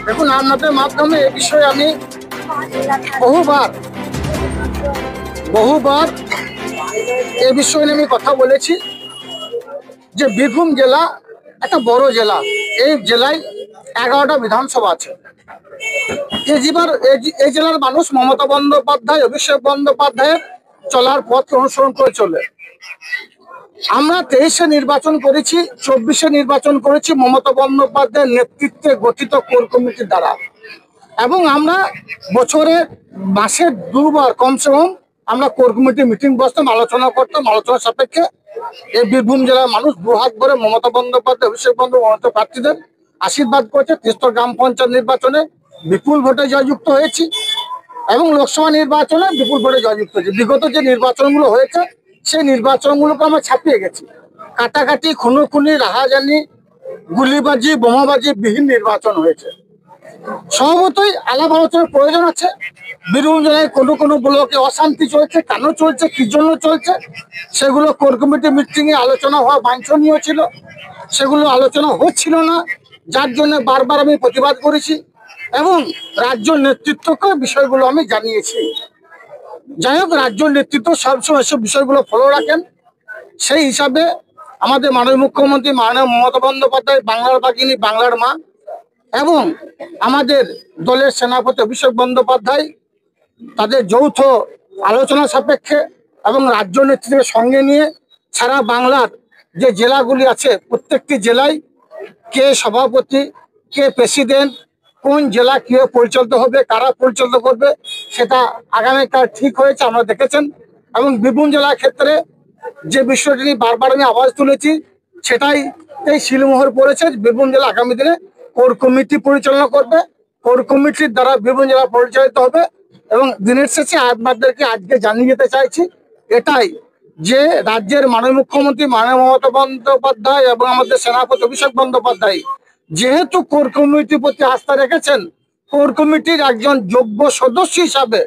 দেখুন, আপনাদের মাধ্যমে এ বিষয়ে আমি বহুবার বহুবার এ বিষয়ে আমি কথা বলেছি যে বীরভূম জেলা একটা বড় জেলা। এই জেলায় 11টা বিধানসভা আছে। এই জেলার মানুষ মমতা বন্দ্যোপাধ্যায়, অভিষেক বন্দ্যোপাধ্যায়ের চলার পথ অনুসরণ করে চলে। আমরা 23-এ নির্বাচন করেছি, 24-এ নির্বাচন করেছি মমতা বন্দ্যোপাধ্যায়ের নেতৃত্বে গঠিত কোর কমিটির দ্বারা। এবং আমরা বছরে মাসে 2বার কমসে কম আমরা কোর কমিটি মিটিং বসতাম, আলোচনা করতাম। আলোচনা সাপেক্ষে এই বীরভূম জেলার মানুষ দুহাত ভরে মমতা বন্দ্যোপাধ্যায়, অভিষেক বন্দ্যোপাধ্যায় প্রার্থীদের আশীর্বাদ করেছে। 3স্তর গ্রাম পঞ্চায়েত নির্বাচনে বিপুল ভোটে জয়যুক্ত হয়েছি এবং লোকসভা নির্বাচনে বিপুল ভোটে জয়যুক্ত হয়েছে। বিগত যে নির্বাচনগুলো হয়েছে সেই নির্বাচনগুলোকে আমরা ছাপিয়ে গেছি। কাটাকাটি, খুনোখুনি, রাহাজানি, গুলিবাজি, বোমাবাজি বিহীন নির্বাচন হয়েছে। স্বভাবতই আলাপ আলোচনার প্রয়োজন আছে। বীরভূম জেলায় কোনো ব্লকে অশান্তি চলছে, কেন চলছে, কি জন্য চলছে, সেগুলো কোর কমিটি মিটিং এ আলোচনা হওয়া বাঞ্ছনীয় ছিল। সেগুলো আলোচনা হচ্ছিল না, যার জন্য বারবার আমি প্রতিবাদ করেছি এবং রাজ্য নেতৃত্বকে বিষয়গুলো আমি জানিয়েছি। যাই হোক, রাজ্য নেতৃত্ব সবসময় এসব বিষয়গুলো ফলো রাখেন। সেই হিসাবে আমাদের মাননীয় মুখ্যমন্ত্রী মাননীয় মমতা বন্দ্যোপাধ্যায়, বাংলার বাগিনী, বাংলার মা, এবং আমাদের দলের সেনাপতি অভিষেক বন্দ্যোপাধ্যায় তাদের যৌথ আলোচনা সাপেক্ষে এবং রাজ্য নেতৃত্বের সঙ্গে নিয়ে সারা বাংলার যে জেলাগুলি আছে প্রত্যেকটি জেলায় কে সভাপতি, কে প্রেসিডেন্ট, কোন জেলা কিভাবে পরিচালিত হবে, কারা পরিচালিত করবে, সেটা আগামীকাল ঠিক হয়েছে, আমরা দেখেছেন। এবং বীরভূম জেলার ক্ষেত্রে যে বিষয়টি নিয়ে বারবার আমি আওয়াজ তুলেছি সেটাই এই শিলমোহর পড়েছে। বীরভূম জেলা আগামী দিনে কোর কমিটি পরিচালনা করবে, কোর কমিটির দ্বারা বীরভূম জেলা পরিচালিত হবে। এবং দিনের শেষে আপনাদেরকে আজকে জানিয়ে যেতে চাইছি এটাই যে রাজ্যের মাননীয় মুখ্যমন্ত্রী মাননীয় মমতা বন্দ্যোপাধ্যায় এবং আমাদের সেনাপতি অভিষেক বন্দ্যোপাধ্যায় যেহেতু কোর কমিটির প্রতি আস্থা রেখেছেন, কোর কমিটির একজন যোগ্য সদস্য হিসাবে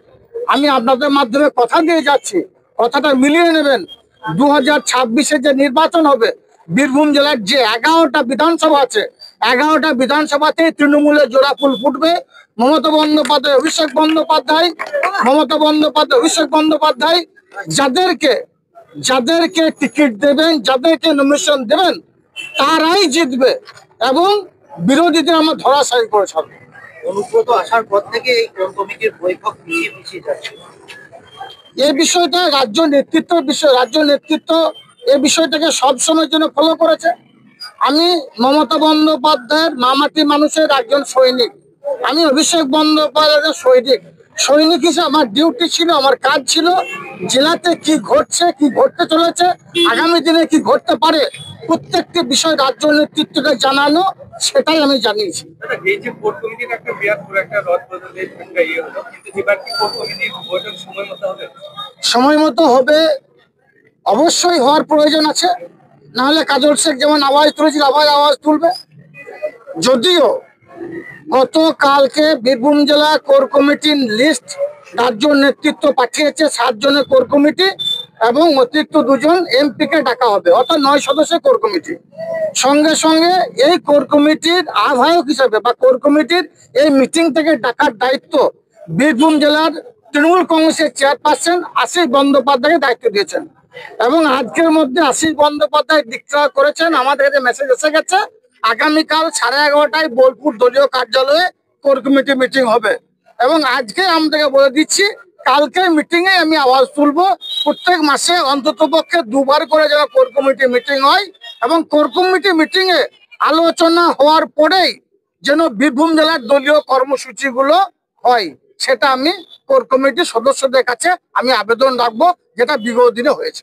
আমি আপনাদের মাধ্যমে কথা দিয়ে যাচ্ছি, কথাটা মিলিয়ে নেবেন। 2026-এ যে নির্বাচন হবে, বীরভূম জেলার যে 11টা বিধানসভা আছে, 11টা বিধানসভাতে তৃণমূলের জোড়া ফুল ফুটবে। মমতা বন্দ্যোপাধ্যায়, অভিষেক বন্দ্যোপাধ্যায়, অভিষেক বন্দ্যোপাধ্যায় যাদেরকে টিকিট দেবেন, যাদেরকে নমিনেশন দেবেন, তারাই জিতবে এবং বিরোধীদের আমরা ধরাশায়ী করে ছাড়বো। অনুব্রত আসার পর থেকে এই কোর কমিটির বৈঠক পিছিয়ে যাচ্ছে। এই বিষয়টা রাজ্য নেতৃত্ব এই বিষয়টাকে সবসময়ের জন্য ফলো করেছে। আমি মমতা বন্দ্যোপাধ্যায়ের মামাটি মানুষের একজন সৈনিক, আমি অভিষেক বন্দ্যোপাধ্যায়ের সৈনিক হিসেবে আমার ডিউটি ছিল, আমার কাজ ছিল জেলাতে কি ঘটছে, কি ঘটতে চলেছে, আগামী দিনে কি ঘটতে পারে, প্রত্যেকটি বিষয় রাজ্য নেতৃত্বকে জানানো, সেটাই আমি জানিয়েছি। সময় মতো হবে, অবশ্যই হওয়ার প্রয়োজন আছে, নাহলে কাজল শেখ যেমন আওয়াজ তুলেছিল আবার আওয়াজ তুলবে। যদিও গতকালকে বীরভূম জেলা কোর কমিটির লিস্ট রাজ্য নেতৃত্ব পাঠিয়েছে, 7 জনের কোর কমিটি এবং অতিরিক্ত 2 জন এমপিকে ডাকা হবে, অর্থাৎ 9 সদস্যের কোর কমিটি। সঙ্গে সঙ্গে এই কোর কমিটির আহ্বায়ক হিসাবে বা কোর কমিটির এই মিটিং থেকে ডাকার দায়িত্ব বীরভূম জেলার তৃণমূল কংগ্রেসের চেয়ারপারসন আশিস বন্দ্যোপাধ্যায়কে দায়িত্ব দিয়েছেন। এবং আজকের মধ্যে আশিস বন্দ্যোপাধ্যায় ডিক্লেয়ার করেছেন, আমাদের কাছে মেসেজ এসে গেছে, আগামীকাল 11:30টায় বোলপুর দলীয় কার্যালয়ে কোর কমিটি মিটিং হবে। এবং আজকে আমাদেরকে বলে দিচ্ছি, কালকে মিটিং এ আমি আওয়াজ তুলবো প্রত্যেক মাসে অন্তত পক্ষে 2বার করে যেন কোর কমিটি মিটিং হয় এবং কোর কমিটি মিটিং এ আলোচনা হওয়ার পরেই যেন বীরভূম জেলার দলীয় কর্মসূচিগুলো হয়, সেটা আমি কোর কমিটির সদস্যদের কাছে আমি আবেদন রাখবো, যেটা বিগত দিনে হয়েছে।